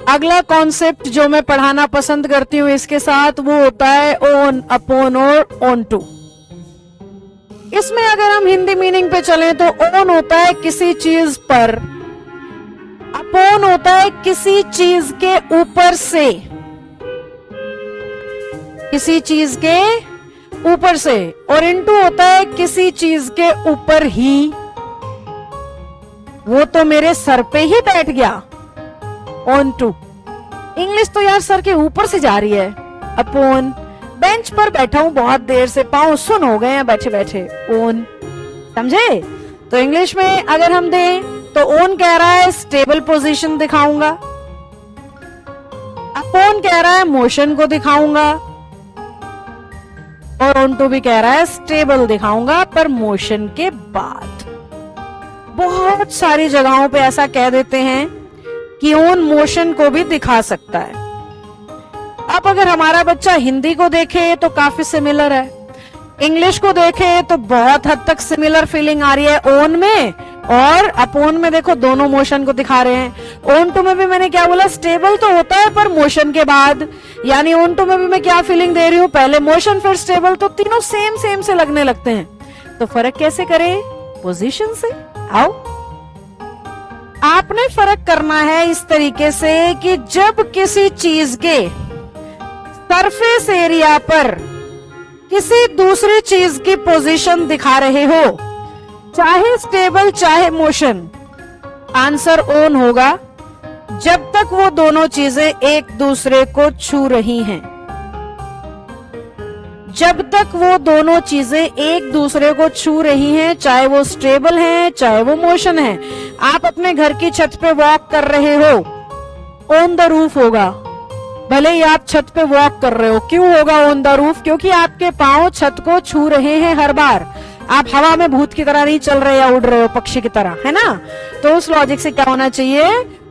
अगला कॉन्सेप्ट जो मैं पढ़ाना पसंद करती हूं इसके साथ वो होता है ओन, अपॉन और ऑन टू। इसमें अगर हम हिंदी मीनिंग पे चलें तो ओन होता है किसी चीज पर, अपॉन होता है किसी चीज के ऊपर से, किसी चीज के ऊपर से, और इनटू होता है किसी चीज के ऊपर ही। वो तो मेरे सर पे ही बैठ गया, ऑन टू। इंग्लिश तो यार सर के ऊपर से जा रही है। अपॉन, बेंच पर बैठा हूं बहुत देर से, पांव सुन हो गए हैं बैठे बैठे, ओन। समझे? तो इंग्लिश में अगर हम दें तो ओन कह रहा है स्टेबल पोजीशन दिखाऊंगा, अपॉन कह रहा है मोशन को दिखाऊंगा, और ऑन टू भी कह रहा है स्टेबल दिखाऊंगा पर मोशन के बाद। बहुत सारी जगहों पे ऐसा कह देते हैं कि ओन मोशन को भी दिखा सकता है। अब अगर हमारा बच्चा हिंदी को देखे तो काफी सिमिलर है, इंग्लिश को देखे तो बहुत हद तक सिमिलर फीलिंग आ रही है ओन में, और अपॉन में देखो दोनों मोशन को दिखा रहे हैं। ऑन टू में भी मैंने क्या बोला, स्टेबल तो होता है पर मोशन के बाद, यानी ऑन टू में भी मैं क्या फीलिंग दे रही हूं, पहले मोशन फिर स्टेबल, तो तीनों सेम सेम से लगने लगते हैं। तो फर्क कैसे करें? पोजीशन से। आओ, आपने फर्क करना है इस तरीके से कि जब किसी चीज के सरफेस एरिया पर किसी दूसरी चीज की पोजीशन दिखा रहे हो, चाहे स्टेबल चाहे मोशन, आंसर ऑन होगा जब तक वो दोनों चीजें एक दूसरे को छू रही हैं। जब तक वो दोनों चीजें एक दूसरे को छू रही हैं, चाहे वो स्टेबल हैं चाहे वो मोशन है। आप अपने घर की छत पे वॉक कर रहे हो, ऑन द रूफ होगा, भले ही आप छत पे वॉक कर रहे हो। क्यों होगा ऑन द रूफ? क्योंकि आपके पांव छत को छू रहे हैं हर बार। आप हवा में भूत की तरह नहीं चल रहे या उड़ रहे हो पक्षी की तरह, है ना? तो उस लॉजिक से क्या होना चाहिए?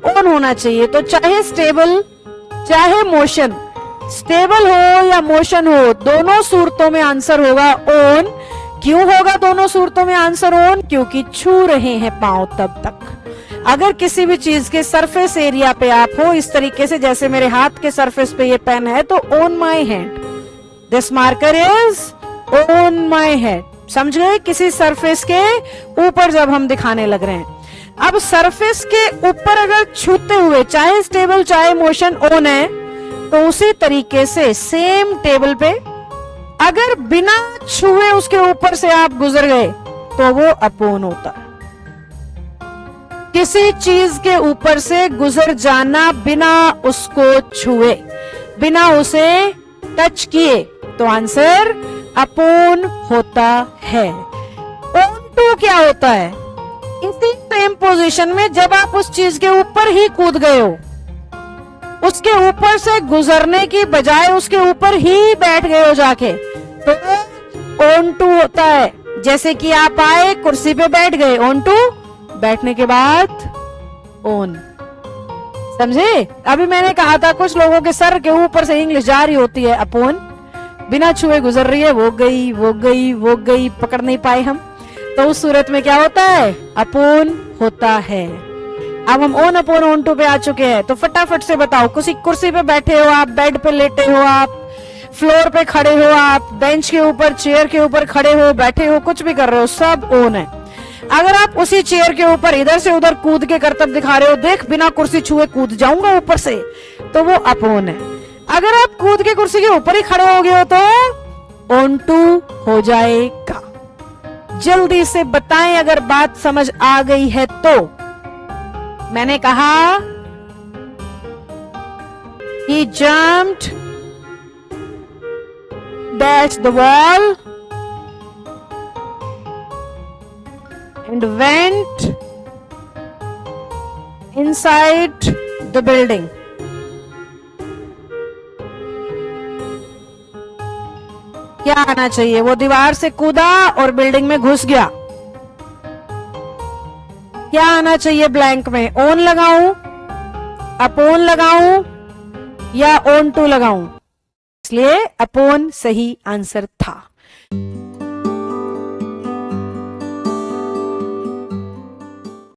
ऑन होना चाहिए। तो चाहे स्टेबल चाहे मोशन, स्टेबल हो या मोशन हो, दोनों सूरतों में आंसर होगा ऑन। क्यों होगा दोनों सूरतों में आंसर ऑन? क्योंकि छू रहे हैं पांव तब तक। अगर किसी भी चीज के सरफेस एरिया पे आप हो, इस तरीके से जैसे मेरे हाथ के सरफेस पे ये पेन है, तो on my hand, this marker is on my hand. समझ गए? किसी सरफेस के ऊपर जब हम दिखाने लग रहे हैं। अब सरफेस के ऊपर अगर छूते हुए, चाहे स्टेबल चाहे मोशन, ऑन है, तो उसी तरीके से सेम टेबल पे अगर बिना छुए उसके ऊपर से आप गुजर गए तो वो अपॉन होता है। किसी चीज के ऊपर से गुजर जाना बिना उसको छुए, बिना उसे टच किए, तो आंसर अपॉन होता है। ऑन टू क्या होता है? इसी सेम पोजीशन में जब आप उस चीज के ऊपर ही कूद गए हो, उसके ऊपर से गुजरने की बजाय उसके ऊपर ही बैठ गए हो जाके, तो ऑन टू होता है। जैसे कि आप आए, कुर्सी पे बैठ गए, ऑन टू, बैठने के बाद ऑन। समझे? अभी मैंने कहा था कुछ लोगों के सर के ऊपर से इंग्लिश जा रही होती है, अपॉन, बिना छुए गुजर रही है, वो गई वो गई वो गई, पकड़ नहीं पाए हम, तो उस सूरत में क्या होता है? अपॉन होता है। अब हम ऑन अपॉन ऑन टू पे आ चुके हैं, तो फटाफट से बताओ, किसी कुर्सी पे बैठे हो आप, बेड पे लेटे हो आप, फ्लोर पे खड़े हो आप, बेंच के ऊपर, चेयर के ऊपर खड़े हो, बैठे हो, कुछ भी कर रहे हो, सब ऑन है। अगर आप उसी चेयर के ऊपर इधर से उधर कूद के करतब दिखा रहे हो, देख बिना कुर्सी छुए कूद जाऊंगा ऊपर से, तो वो अपॉन है। अगर आप कूद के कुर्सी के ऊपर ही खड़े हो गए हो तो ऑन टू हो जाएगा। जल्दी से बताएं अगर बात समझ आ गई है तो। मैंने कहा he jumped dash the wall and went inside the building. क्या आना चाहिए? वो दीवार से कूदा और बिल्डिंग में घुस गया। क्या आना चाहिए ब्लैंक में? ऑन लगाऊं, अपॉन लगाऊं या ऑन टू लगाऊं? इसलिए अपॉन सही आंसर था।